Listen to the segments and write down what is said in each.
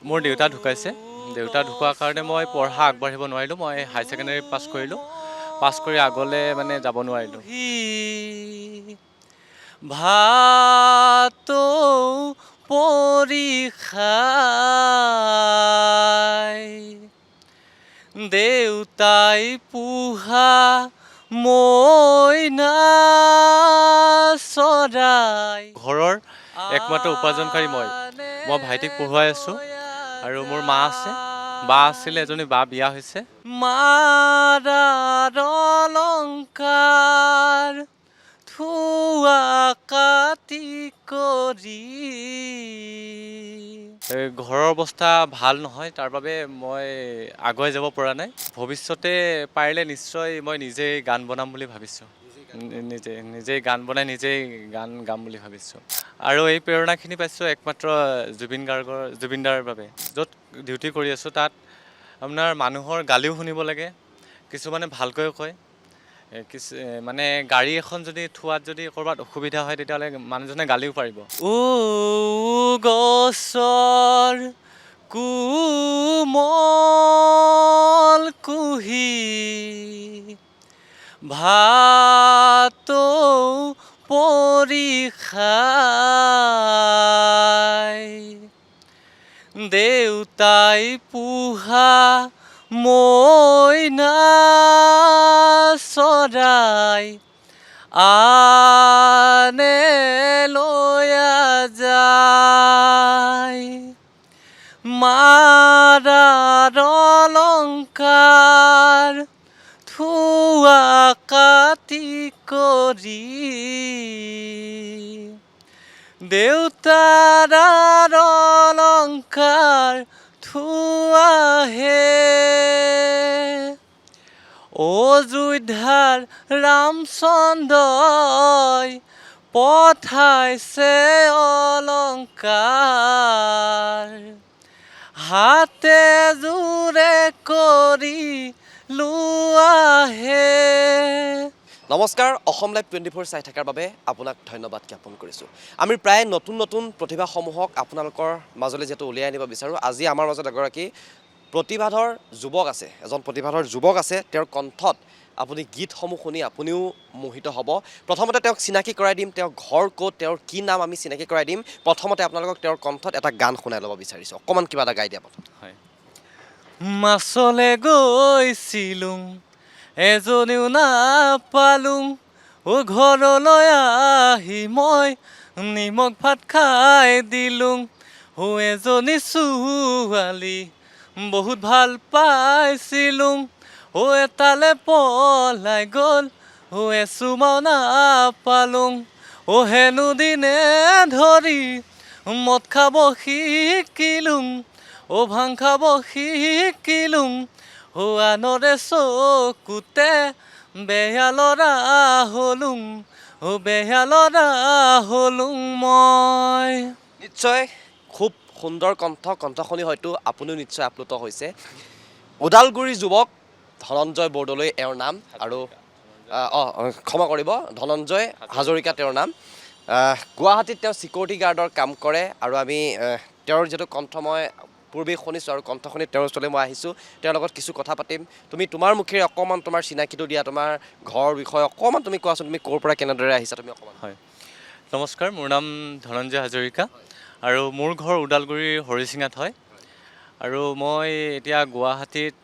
মোৰ দেউতা ঢুকাইছে। দেউতা ঢুকোৱাৰ কাৰণে মই পঢ়া আগবাঢ়িব নোৱাৰিলোঁ। মই হাই ছেকেণ্ডেৰী পাছ কৰিলোঁ। পাছ কৰি আগলৈ মানে যাব নোৱাৰিলোঁ। ভাতো পৰীক্ষাই দেউতাই পোহা মইনা চৰাই। ঘৰৰ একমাত্ৰ উপাৰ্জনকাৰী মই ভাইটিক পঢ়ুৱাই আছোঁ আৰু মোৰ মা আছে, বা আছিলে, এজনী বা বিয়া হৈছে। মাৰাৰ অলংকাৰ থোৱা কাটি কৰি ঘৰৰ অৱস্থা ভাল নহয়, তাৰ বাবে মই আগুৱাই যাব পৰা নাই। ভৱিষ্যতে পাৰিলে নিশ্চয় মই নিজেই গান বনাম বুলি ভাবিছোঁ। নিজেই গান বনাই নিজেই গান গাম বুলি ভাবিছোঁ। আৰু এই প্ৰেৰণাখিনি পাইছোঁ একমাত্ৰ জুবিন দাৰ বাবে। য'ত ডিউটি কৰি আছোঁ তাত আপোনাৰ মানুহৰ গালিও শুনিব লাগে, কিছুমানে ভালকৈ কয়। মানে গাড়ী এখন যদি থোৱাত যদি ক'ৰবাত অসুবিধা হয় তেতিয়াহ'লে মানুহজনে গালিও পাৰিব। গছৰ কোমল কুহি ভাতো পৰীক্ষাই দেউতাই পোহা মইনা চৰাই আনে লৈ যায়। মাৰাৰ অলংকাৰ থোৱা কাটি কৰি দেউতাৰ অলংকাৰ থোৱাহে অযোধ্যাৰ ৰামচন্দ্ৰই পঠাইছে অলংকাৰ হাতে জোৰে কৰি লোৱাহে। নমস্কাৰ, অসম লাইভ 24 চাই থকাৰ বাবে আপোনাক ধন্যবাদ জ্ঞাপন কৰিছোঁ। আমি প্ৰায় নতুন নতুন প্ৰতিভাসমূহক আপোনালোকৰ মাজলৈ যিহেতু উলিয়াই আনিব বিচাৰোঁ। আজি আমাৰ মাজত এগৰাকী প্ৰতিভাধৰ যুৱক আছে, এজন প্ৰতিভাধৰ যুৱক আছে। তেওঁৰ কণ্ঠত আপুনি গীতসমূহ শুনি আপুনিও মোহিত হ'ব। প্ৰথমতে তেওঁক চিনাকি কৰাই দিম, তেওঁৰ ঘৰ ক'ত, তেওঁৰ কি নাম আমি চিনাকি কৰাই দিম। প্ৰথমতে আপোনালোকক তেওঁৰ কণ্ঠত এটা গান শুনাই ল'ব বিচাৰিছোঁ। অকণমান কিবা এটা গাই দিয়া প্ৰথম। হয়। মাছলে গৈছিলোঁ, এজনীও নাপালোঁ, ঘৰলৈ আহি মই নিমখ ভাত খাই দিলোঁ। এজনী ছোৱালী বহুত ভাল পাইছিলোঁ, এটালে পলাই গ'ল, এচুমাও নাপালোঁ। হেনো দিনে ধৰি মদ খাব শিকিলোঁ, ভাং খাব শিকিলোঁ, আনৰে চকুতে বেয়া ল'ৰা হ'লোঁ, বেয়া ল'ৰা হ'লোঁ মই। নিশ্চয় খুব সুন্দৰ কণ্ঠ শুনি হয়তো আপুনিও নিশ্চয় আপ্লুত হৈছে। ওদালগুৰিৰ যুৱক ধনঞ্জয় বৰদলৈ এওঁৰ নাম, আৰু ক্ষমা কৰিব, ধনঞ্জয় হাজৰিকা তেওঁৰ নাম। গুৱাহাটীত তেওঁ ছিকিউৰিটি গাৰ্ডৰ কাম কৰে, আৰু আমি তেওঁৰ যিহেতু কণ্ঠ মই পূৰ্বেই শুনিছোঁ আৰু কণ্ঠ শুনি তেওঁৰ ওচৰলৈ মই আহিছোঁ। তেওঁৰ লগত কিছু কথা পাতিম। তুমি তোমাৰ মুখেৰে অকণমান তোমাৰ চিনাকিটো দিয়া, তোমাৰ ঘৰৰ বিষয়ে অকণমান তুমি কোৱাচোন, তুমি ক'ৰ পৰা কেনেদৰে আহিছা তুমি অকণমান। হয়, নমস্কাৰ, মোৰ নাম ধনঞ্জয় হাজৰিকা আৰু মোৰ ঘৰ ওদালগুৰিৰ হৰিচিঙাত হয়। আৰু মই এতিয়া গুৱাহাটীত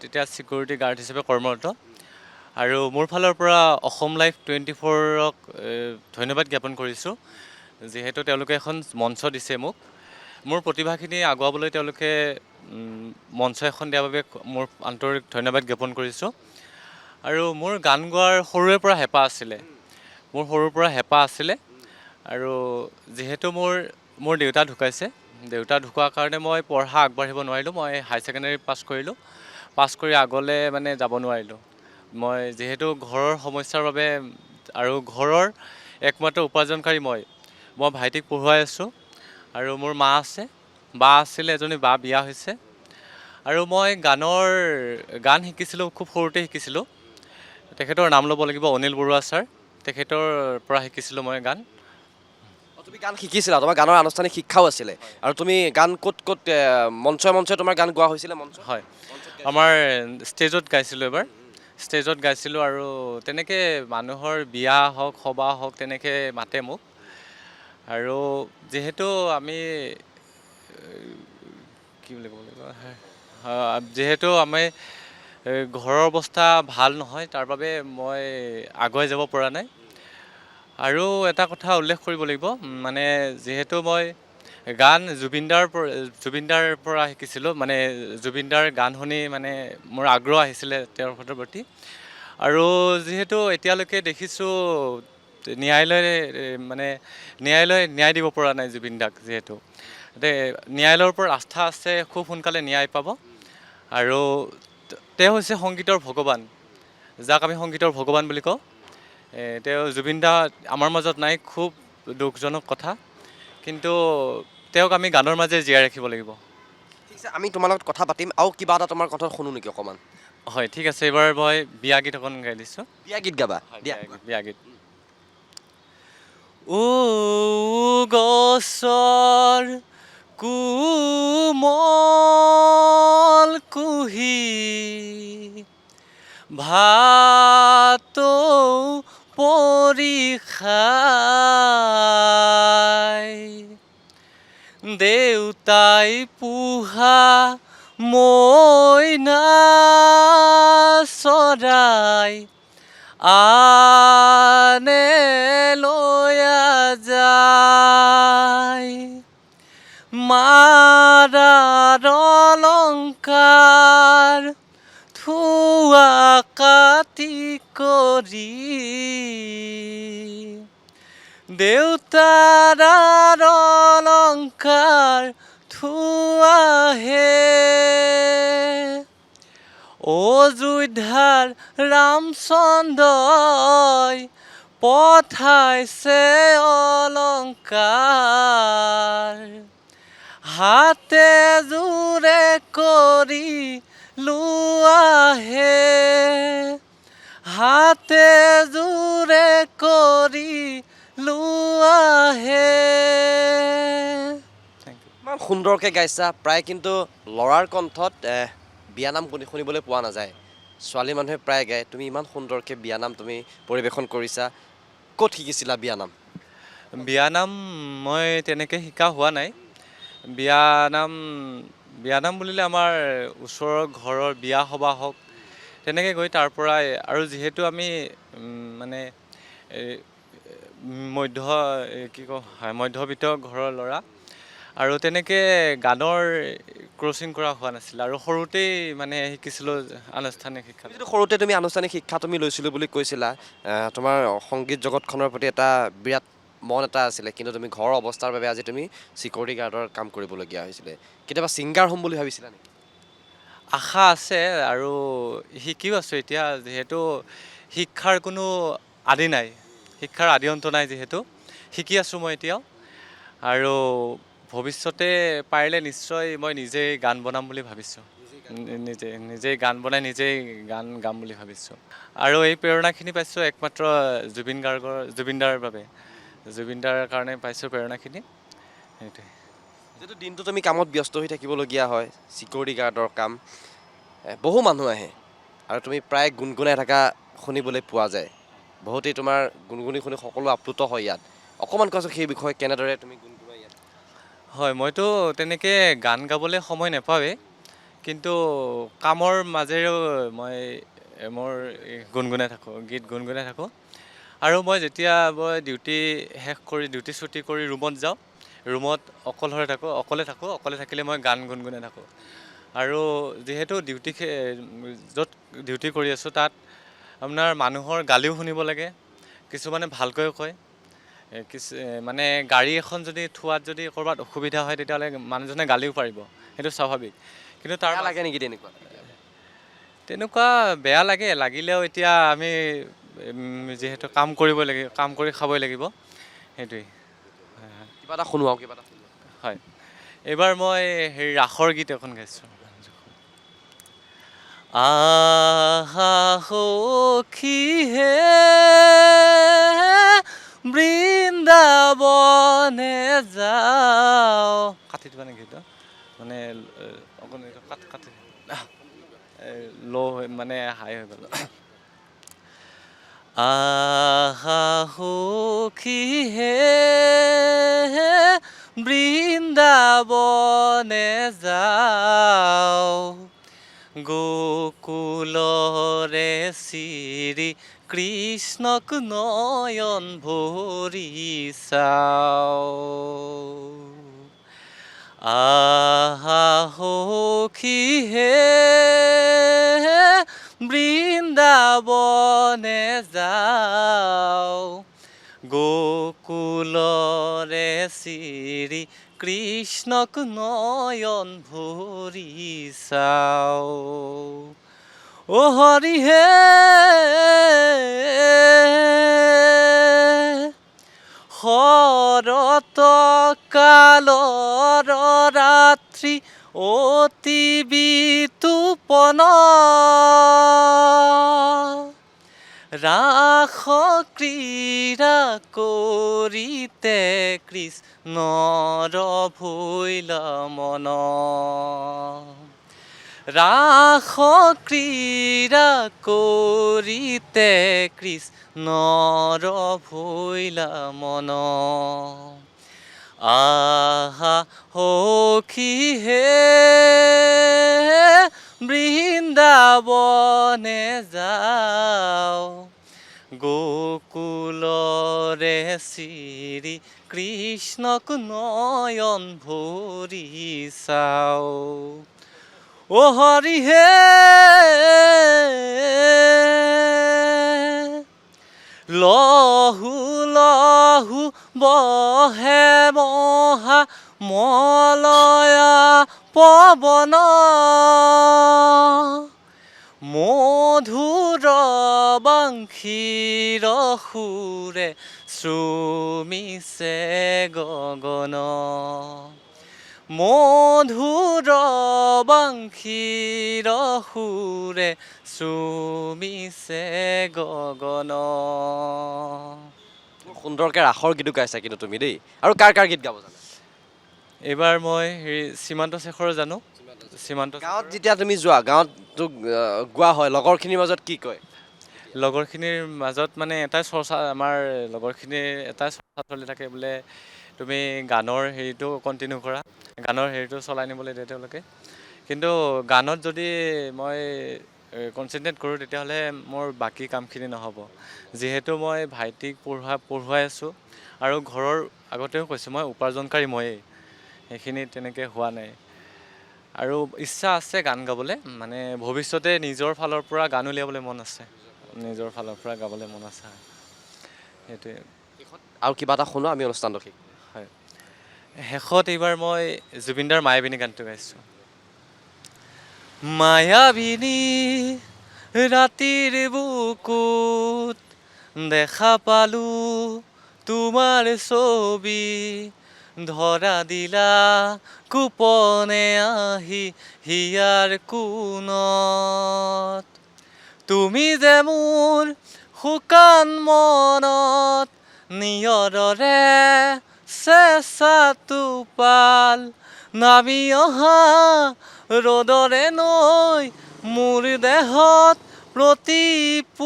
এতিয়া ছিকিউৰিটি গাৰ্ড হিচাপে কৰ্মৰত। আৰু মোৰ ফালৰ পৰা অসম লাইভ 24ক ধন্যবাদ জ্ঞাপন কৰিছোঁ, যিহেতু তেওঁলোকে এখন মঞ্চ দিছে মোক। মোৰ প্ৰতিভাখিনি আগুৱাবলৈ তেওঁলোকে মঞ্চ এখন দিয়াৰ বাবে মোৰ আন্তৰিক ধন্যবাদ জ্ঞাপন কৰিছোঁ। আৰু মোৰ গান গোৱাৰ সৰুৰে পৰা হেঁপাহ আছিলে, আৰু যিহেতু মোৰ দেউতা ঢুকাইছে। দেউতা ঢুকোৱাৰ কাৰণে মই পঢ়া আগবাঢ়িব নোৱাৰিলোঁ। মই হাই ছেকেণ্ডেৰী পাছ কৰিলোঁ। পাছ কৰি আগলৈ মানে যাব নোৱাৰিলোঁ। মই যিহেতু ঘৰৰ সমস্যাৰ বাবে আৰু ঘৰৰ একমাত্ৰ উপাৰ্জনকাৰী মই ভাইটিক পঢ়ুৱাই আছোঁ। আৰু মোৰ মা আছে, বা আছিলে, এজনী বা বিয়া হৈছে। আৰু মই গান শিকিছিলোঁ, খুব সৰুতে শিকিছিলোঁ। তেখেতৰ নাম ল'ব লাগিব, অনিল বৰুৱা ছাৰ। তেখেতৰ পৰা শিকিছিলোঁ মই গান। তুমি গান শিকিছিলা, তোমাৰ গানৰ আনুষ্ঠানিক শিক্ষাও আছিলে, আৰু তুমি গান ক'ত ক'ত মঞ্চে মঞ্চে তোমাৰ গান গোৱা হৈছিলে? মঞ্চ হয়, আমাৰ ষ্টেজত গাইছিলোঁ এবাৰ। ষ্টেজত গাইছিলোঁ আৰু তেনেকৈ মানুহৰ বিয়া হওক সবাহ হওক তেনেকৈ মাতে মোক। আৰু যিহেতু আমি কি বুলি ক'ব লাগিব, যিহেতু আমি ঘৰৰ অৱস্থা ভাল নহয়, তাৰ বাবে মই আগুৱাই যাব পৰা নাই। আৰু এটা কথা উল্লেখ কৰিব লাগিব, মানে যিহেতু মই গান জুবিনদাৰ পৰা শিকিছিলোঁ, মানে জুবিনদাৰ গান শুনি মানে মোৰ আগ্ৰহ আহিছিলে তেওঁৰ প্ৰতি। আৰু যিহেতু এতিয়ালৈকে দেখিছোঁ ন্যায়ালয়ে ন্যায় দিব পৰা নাই জুবিনদাক, যিহেতু ন্যায়ালয়ৰ ওপৰত আস্থা আছে, খুব সোনকালে ন্যায় পাব। আৰু তেওঁ হৈছে সংগীতৰ ভগৱান, যাক আমি সংগীতৰ ভগৱান বুলি কওঁ। তেওঁ জুবিনদা আমাৰ মাজত নাই, খুব দুখজনক কথা, কিন্তু তেওঁক আমি গানৰ মাজে জীয়াই ৰাখিব লাগিব। ঠিক আছে, আমি তোমাৰ লগত কথা পাতিম, আৰু কিবা এটা তোমাৰ কথা শুনো নেকি অকণমান? হয়, ঠিক আছে, এইবাৰ মই বিয়া গীত অকণ গাই দিছোঁ। বিয়া গীত গাবা? দিয়া। বিয়া গীত। গছৰ কোমল কুহি ভাতৌ পৰি খাই, দেউতাই পোহা মইনা চৰাই আনে লৈয়া যায়, মাৰাৰ অলংকাৰ থোৱা কাটি কৰি, দেউতাৰ অলংকাৰ থোৱাহে, অযোধ্যাৰ ৰামচন্দ্ৰই পঠাইছে অলংকাৰ, হাতে জোৰে কৰি লোৱাহে, হাতে জোৰে কৰি লোৱাহে। ইমান সুন্দৰকৈ গাইছা, প্ৰায় কিন্তু ল'ৰাৰ কণ্ঠত বিয়ানাম শুনিবলৈ পোৱা নাযায়, ছোৱালী মানুহে প্ৰায় গায়। তুমি ইমান সুন্দৰকৈ বিয়ানাম তুমি পৰিৱেশন কৰিছা, ক'ত শিকিছিলা বিয়ানাম? বিয়ানাম মই তেনেকৈ শিকা হোৱা নাই। বিয়ানাম বুলিলে আমাৰ ওচৰৰ ঘৰৰ বিয়া সবাহ হওক তেনেকৈ গৈ তাৰ পৰাই, আৰু যিহেতু আমি মানে মধ্যবিত্ত ঘৰৰ ল'ৰা, আৰু তেনেকৈ গানৰ ক্ৰচিং কৰা হোৱা নাছিল, আৰু সৰুতেই মানে শিকিছিলোঁ আনুষ্ঠানিক শিক্ষা। যিটো সৰুতে তুমি আনুষ্ঠানিক শিক্ষা তুমি লৈছিলোঁ বুলি কৈছিলা, তোমাৰ সংগীত জগতখনৰ প্ৰতি এটা বিৰাট মন এটা আছিলে, কিন্তু তুমি ঘৰৰ অৱস্থাৰ বাবে আজি তুমি চিকিউৰিটি গাৰ্ডৰ কাম কৰিবলগীয়া হৈছিলে। কেতিয়াবা ছিংগাৰ হ'ম বুলি ভাবিছিলা নেকি? আশা আছে, আৰু শিকিও আছোঁ এতিয়া, যিহেতু শিক্ষাৰ কোনো আদি নাই, শিক্ষাৰ আদি অন্ত নাই, যিহেতু শিকি আছোঁ মই এতিয়াও। আৰু ভৱিষ্যতে পাৰিলে নিশ্চয় মই নিজেই গান বনাম বুলি ভাবিছোঁ, নিজেই গান বনাই নিজেই গান গাম বুলি ভাবিছোঁ। আৰু এই প্ৰেৰণাখিনি পাইছোঁ একমাত্ৰ জুবিনদাৰ বাবে, জুবিনদাৰ কাৰণে পাইছোঁ প্ৰেৰণাখিনি, সেইটোৱে। যিটো দিনটো তুমি কামত ব্যস্ত হৈ থাকিবলগীয়া হয়, চিকিউৰিটি গাৰ্ডৰ কাম, বহু মানুহ আহে, আৰু তুমি প্ৰায় গুণগুণাই থকা শুনিবলৈ পোৱা যায়। বহুতেই তোমাৰ গুণগুণি শুনি সকলো আপ্লুত হয় ইয়াত। অকণমান কোৱাচোন সেই বিষয়ে, কেনেদৰে তুমি গুণগুণোৱা ইয়াত? হয়, মইতো তেনেকৈ গান গাবলৈ সময় নাপাওঁৱেই, কিন্তু কামৰ মাজেৰেও মই মোৰ গীত গুণগুণাই থাকোঁ। আৰু মই যেতিয়া ডিউটি শেষ কৰি, ডিউটি ছুটি কৰি ৰুমত যাওঁ, ৰুমত অকলে থাকিলে মই গান গুণগুণাই থাকোঁ। আৰু যিহেতু য'ত ডিউটি কৰি আছোঁ, তাত আপোনাৰ মানুহৰ গালিও শুনিব লাগে, কিছুমানে ভালকৈও কয়, মানে গাড়ী এখন যদি থোৱাত যদি ক'ৰবাত অসুবিধা হয়, তেতিয়াহ'লে মানুহজনে গালিও পাৰিব, সেইটো স্বাভাৱিক। কিন্তু তাৰ লাগে নেকি তেনেকুৱা বেয়া লাগিলেও এতিয়া আমি যিহেতু কাম কৰি খাবই লাগিব, সেইটোৱেই। কিবা এটা শুনোৱাও, কিবা এটা হয়, এইবাৰ মই ৰাসৰ গীত এখন গাইছোঁ। আহা সখী হে বৃন্দাবনে যাও কাটি দিবা নেকি এইটো মানে অকণ এইটো কাটি ল' মানে হাই হৈ গ'ল আহা সখী হে বৃন্দাবনে যাও গোকুলৰে শ্ৰী কৃষ্ণক নয়ন ভৰি চাও আহা সখী হে বৃন্দাবনে যাও গোকুলৰে শ্ৰী কৃষ্ণক নয়ন ভৰি চাও ও হৰি হে শৰৎ কালৰ ৰাত্ৰি অতি বিতুপন ৰাস ক্ৰীড়া কৰিতে কৃষ্ণৰ ভৈল মন ৰাস ক্ৰীড়া কৰিতে কৃষ্ণৰ ভৈল মন আহা সখী হে বৃন্দাবনে যাও গোকুলৰে শ্ৰী কৃষ্ণক নয়ন ভৰি চাও ও হৰি হে লহু লহু বহে মহা মলয়া পৱন মধুৰ বাংশীৰ সুৰে শ্ৰুমিছে গগন মধুৰ বাংশীৰ সুৰে শ্ৰুমিছে গগন সুন্দৰকৈ ৰাসৰ গীতো গাইছা কিন্তু তুমি দেই আৰু কাৰ কাৰ গীত গাব জানা এইবাৰ মই হেৰি সীমান্ত শেখৰ জানো সীমান্ত গাঁৱত যেতিয়া তুমি যোৱা গাঁৱত গোৱা হয় লগৰখিনিৰ মাজত কি কয় লগৰখিনিৰ মাজত মানে এটাই চৰ্চা আমাৰ লগৰখিনিৰ এটাই চৰ্চা চলি থাকে বোলে তুমি গানৰ হেৰিটো কণ্টিনিউ কৰা গানৰ হেৰিটো চলাই নিবলৈ দিয়ে তেওঁলোকে কিন্তু গানত যদি মই কনচেনট্ৰেট কৰোঁ তেতিয়াহ'লে মোৰ বাকী কামখিনি নহ'ব যিহেতু মই ভাইটিক পঢ়ুৱাই আছোঁ আৰু ঘৰৰ আগতেও কৈছোঁ মই উপাৰ্জনকাৰী ময়েই সেইখিনি তেনেকৈ হোৱা নাই আৰু ইচ্ছা আছে গান গাবলৈ মানে ভৱিষ্যতে নিজৰ ফালৰ পৰা গান উলিয়াবলৈ মন আছে নিজৰ ফালৰ পৰা গাবলৈ মন আছে সেইটোৱে আৰু কিবা এটা শুনো আমি অনুষ্ঠানটো শেষ হয় শেষত এইবাৰ মই জুবিনদাৰ মায়াবিনী গানটো গাইছোঁ মায়াবিনী ৰাতিৰ বুকুত দেখা পালোঁ তোমাৰ ছবি ধৰা দিলা গোপনে আহি হিয়াৰ কোণত তুমি যে মোৰ শুকান মনত নিয়ৰৰে চেঁচা টোপাল নামি অহা ৰ'দৰে নৈ মোৰ দেহত প্ৰতিপুৱাত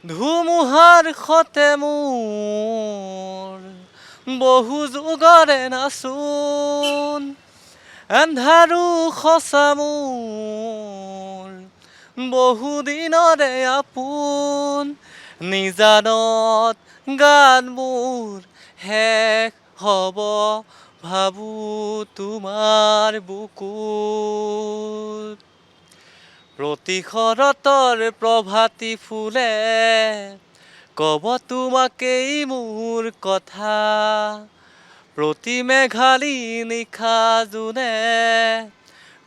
ধুমুহাৰ সতে মোৰ বহু যুগৰে নাচোন এন্ধাৰো সঁচা মোৰ বহুদিনৰে আপোন নিজানত গান মোৰ শেষ হ'ব ভাবোঁ তোমাৰ বুকুত প্ৰতি শৰতৰ প্ৰভাতী ফুলে ক'ব তোমাকেই মোৰ কথা প্ৰতি মেঘালী নিশা জোনে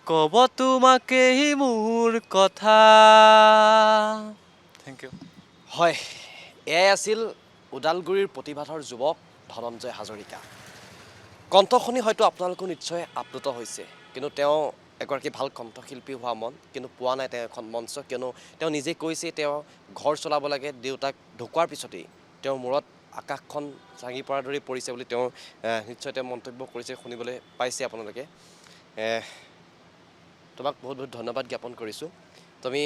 ক'ব তোমাকেই মোৰ কথা থেংক ইউ হয় এয়াই আছিল ওদালগুৰিৰ প্ৰতিভাধৰ যুৱক ধনঞ্জয় হাজৰিকা কণ্ঠ শুনি হয়তো আপোনালোকো নিশ্চয় আপ্লুত হৈছে কিন্তু তেওঁ এগৰাকী ভাল কণ্ঠশিল্পী হোৱা মন, কিন্তু পোৱা নাই তেওঁ এখন মঞ্চ, কিয়নো তেওঁ নিজে কৈছে তেওঁ ঘৰ চলাব লাগে, দেউতাক ঢুকোৱাৰ পিছতেই তেওঁৰ মূৰত আকাশখন চাঙি পৰাৰ দৰেই পৰিছে বুলি তেওঁ নিশ্চয় তেওঁ মন্তব্য কৰিছে, শুনিবলৈ পাইছে আপোনালোকে। তোমাক বহুত বহুত ধন্যবাদ জ্ঞাপন কৰিছোঁ। তুমি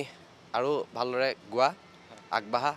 আৰু ভালদৰে গোৱা, আগবাঢ়া।